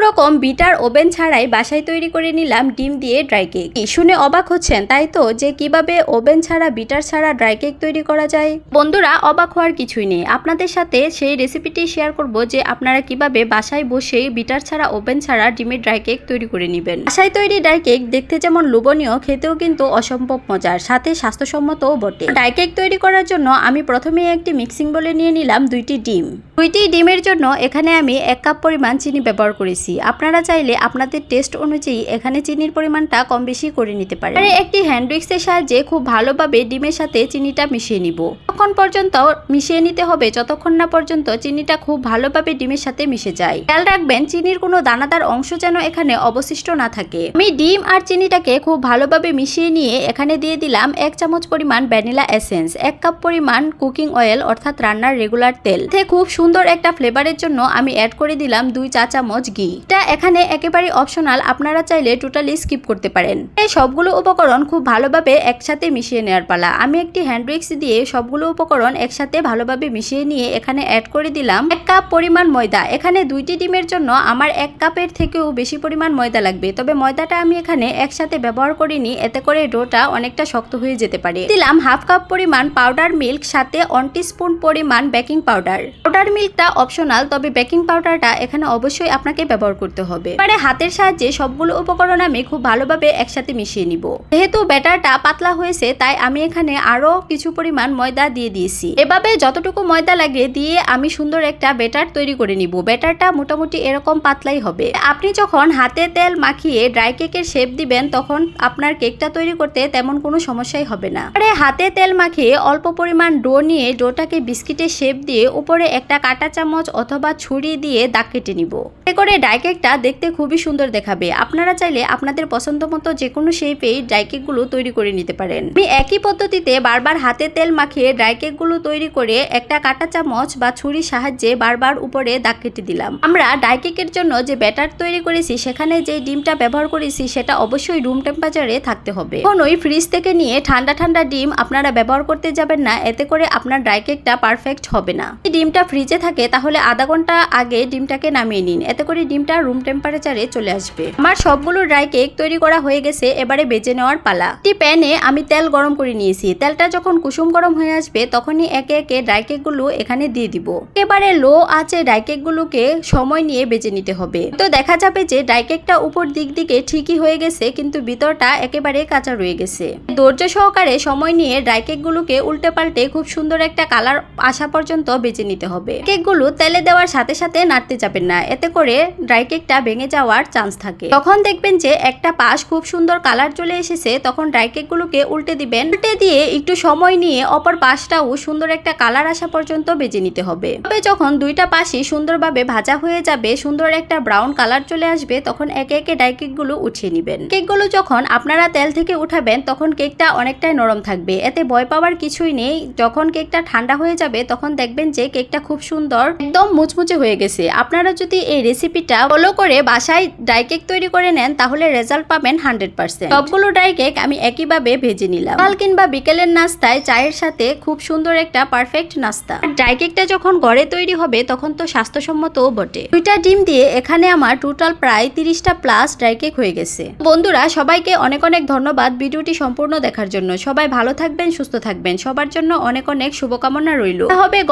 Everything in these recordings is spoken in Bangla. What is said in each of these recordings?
রকম বিটার ওভেন ছাড়াই বাসায় তৈরি করে নিলাম ডিম দিয়ে ড্রাই কেক। শুনে অবাক হচ্ছেন তাই তো, যে কিভাবে ওভেন ছাড়া বিটার ছাড়া ড্রাই কেক তৈরি করা যায়। বন্ধুরা, অবাক হওয়ার কিছুই নেই, আপনাদের সাথে সেই রেসিপিটি শেয়ার করব যে আপনারা কিভাবে বাসায় বসেই বিটার ছাড়া ওভেন ছাড়া ডিমের ড্রাই কেক তৈরি করে নেবেন। বাসায় তৈরি ড্রাই কেক দেখতে যেমন লোভনীয়, খেতেও কিন্তু অসম্ভব মজার, সাথে স্বাস্থ্যসম্মতও বটে। ড্রাই কেক তৈরি করার জন্য আমি প্রথমে একটি মিক্সিং বোলে নিয়ে নিলাম 2টি ডিম। 2টি ডিমের জন্য এখানে আমি 1 কাপ পরিমাণ চিনি ব্যবহার করেছি। আপনারা চাইলে আপনাদের টেস্ট অনুযায়ী এখানে চিনির পরিমাণটা কম বেশি করে নিতে পারেন। একটি হ্যান্ড উইক্সের সাহায্যে খুব ভালোভাবে ডিমের সাথে চিনিটা মিশিয়ে নিব। ততক্ষণ পর্যন্ত মিশিয়ে নিতে হবে যতক্ষণ না পর্যন্ত চিনিটা খুব ভালোভাবে ডিমের সাথে মিশে যায়। খেয়াল রাখবেন চিনির কোনো দানাদার অংশ যেন এখানে অবশিষ্ট না থাকে। আমি ডিম আর চিনিটাকে খুব ভালোভাবে মিশিয়ে নিয়ে এখানে দিয়ে দিলাম 1 চামচ পরিমাণ ভ্যানিলা এসেন্স, 1 কাপ পরিমাণ কুকিং অয়েল অর্থাৎ রান্নার রেগুলার তেল। খুব সুন্দর একটা ফ্লেভারের জন্য আমি অ্যাড করে দিলাম 2 চা চামচ ঘি। এটা এখানে একেবারে অপশনাল, আপনারা চাইলে টোটালি স্কিপ করতে পারেন। এই সবগুলো উপকরণ খুব ভালোভাবে একসাথে মিশিয়ে নেওয়ার পালা। আমি একটি হ্যান্ড উইক্স দিয়ে সবগুলো উপকরণ একসাথে ভালোভাবে মিশিয়ে নিয়ে এখানে অ্যাড করে দিলাম 1 কাপ পরিমাণ ময়দা। এখানে 2টি ডিমের জন্য আমার 1 কাপের থেকেও বেশি পরিমাণ ময়দা লাগবে, তবে ময়দাটা আমি এখানে একসাথে ব্যবহার করিনি, এতে করে ডোটা অনেকটা শক্ত হয়ে যেতে পারে। দিলাম 1/2 কাপ পরিমাণ পাউডার মিল্ক, সাথে 1 টিস্পুন পরিমাণ বেকিং পাউডার। পাউডার মিল্কটা অপশনাল, তবে বেকিং পাউডারটা এখানে অবশ্যই আপনাকে ব্যবহার করতে হবে। এবারে হাতের সাহায্যে সবগুলো উপকরণ আমি খুব ভালোভাবে একসাথে মিশিয়ে নিব। যেহেতু ব্যাটারটা পাতলা হয়েছে তাই আমি এখানে আরো কিছু পরিমাণ ময়দা দিয়ে দিয়েছি। এভাবে যতটুকু ময়দা লাগে দিয়ে আমি সুন্দর একটা ব্যাটার তৈরি করে নিব। ব্যাটারটা মোটামুটি এরকম পাতলাই হবে। আপনি যখন হাতে তেল মাখিয়ে ড্রাই কেকের শেপ দিবেন তখন আপনার কেকটা তৈরি করতে তেমন কোনো সমস্যাই হবে না। হাতে তেল মাখিয়ে অল্প পরিমাণ ডো নিয়ে ডোটাকে বিস্কিটের শেপ দিয়ে উপরে একটা কাঁটা চামচ অথবা ছুরি দিয়ে দাগ কেটে নিব। এতে করে ড্রাই কেকটা দেখতে খুবই সুন্দর দেখাবে। আপনারা চাইলে আপনাদের পছন্দ মতো যে কোনো শেপেই ড্রাই কেকগুলো তৈরি করে নিতে পারেন। আমি একই পদ্ধতিতে বারবার হাতে তেল মাখিয়ে ড্রাই কেকগুলো তৈরি করে একটা কাঁটা চামচ বা ছুরির সাহায্যে বারবার উপরে দাগ কেটে দিলাম। আমরা ড্রাই কেকের জন্য যে ব্যাটার তৈরি করেছি সেখানে যে ডিমটা ব্যবহার করেছি সেটা অবশ্যই রুম টেম্পারেচারে থাকতে হবে। কখনোই ফ্রিজ থেকে নিয়ে ঠান্ডা ঠান্ডা ডিম আপনারা ব্যবহার করতে যাবেন না, এতে করে আপনার ড্রাই কেকটা পারফেক্ট হবে না। যদি ডিমটা ফ্রিজে থাকে তাহলে আধা ঘন্টা আগে ডিমটাকে নামিয়ে নিন, এতে করে ডিমটা রুম টেম্পারেচারে চলে আসবে। আমার সবগুলো ড্রাই কেক তৈরি করা হয়ে গেছে, এবারে বেজে নেওয়ার পালা। একটি প্যানে আমি তেল গরম করে নিয়েছি। তেলটা যখন কুসুম গরম হয়ে আসবে তখনই একে একে ড্রাই কেকগুলো এখানে দিয়ে দিব। এবারে লো আঁচে ড্রাই কেকগুলোকে সময় নিয়ে বেজে নিতে হবে। তো দেখা যাবে যে ড্রাই কেকটা উপর দিকে ঠিকই হয়ে গেছে, কিন্তু ভিতরটা একেবারে কাঁচা রয়ে গেছে। ধৈর্য সহকারে সময় নিয়ে ড্রাই কেকগুলোকে উল্টে পাল্টে খুব সুন্দর একটা কালার আসা পর্যন্ত বেজে নিতে হবে। কেকগুলো তেলে দেওয়ার সাথে সাথে নাড়তে যাবেন না, এতে করে ড্রাই কেকটা ভেঙে যাওয়ার চান্স থাকে। তখন দেখবেন যে একটা পাশ খুব সুন্দর কালার চলে এসেছে, তখন ড্রাই কেকগুলোকে উল্টে দিবেন। উল্টে দিয়ে একটু সময় নিয়ে অপর পাশটাও সুন্দর একটা কালার আসা পর্যন্ত ভেজে নিতে হবে। তবে যখন দুইটা পাশই সুন্দরভাবে ভাজা হয়ে যাবে, সুন্দর একটা ব্রাউন কালার চলে আসবে, তখন একে একে ড্রাই কেকগুলো উঠিয়ে নেবেন। কেকগুলো যখন আপনারা তেল থেকে উঠাবেন তখন কেকটা অনেকটাই নরম থাকবে, এতে ভয় পাওয়ার কিছুই নেই। যখন কেকটা ঠান্ডা হয়ে যাবে তখন দেখবেন যে কেকটা খুব সুন্দর একদম মুচমুচে হয়ে গেছে। আপনারা যদি এই রেসিপিটা ফলো করে বাসায় ড্রাই কেক তৈরি করে নেন তাহলে রেজাল্ট পাবেন 100%। সবগুলো ড্রাই কেক আমি একইভাবে ভেজে নিলাম। সকাল কিংবা বিকেলের নাস্তায় চায়ের সাথে খুব সুন্দর একটা পারফেক্ট নাস্তা। ড্রাই কেকটা যখন ঘরে তৈরি হবে তখন তো স্বাস্থ্যসম্মতও বটে। 2টা ডিম দিয়ে এখানে আমার টোটাল প্রায় 30টা প্লাস ড্রাই কেক হয়ে গেছে। বন্ধুরা, সবাইকে অনেক অনেক ধন্যবাদ ভিডিওটি সম্পূর্ণ দেখার জন্য। সবাই ভালো থাকবেন, সুস্থ থাকবেন। সবার জন্য অনেক অনেক শুভকামনা রইল।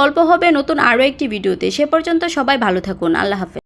গল্প হবে নতুন আরো একটি ভিডিওতে। সে পর্যন্ত সবাই ভালো থাকুন। আল্লাহ হাফেজ।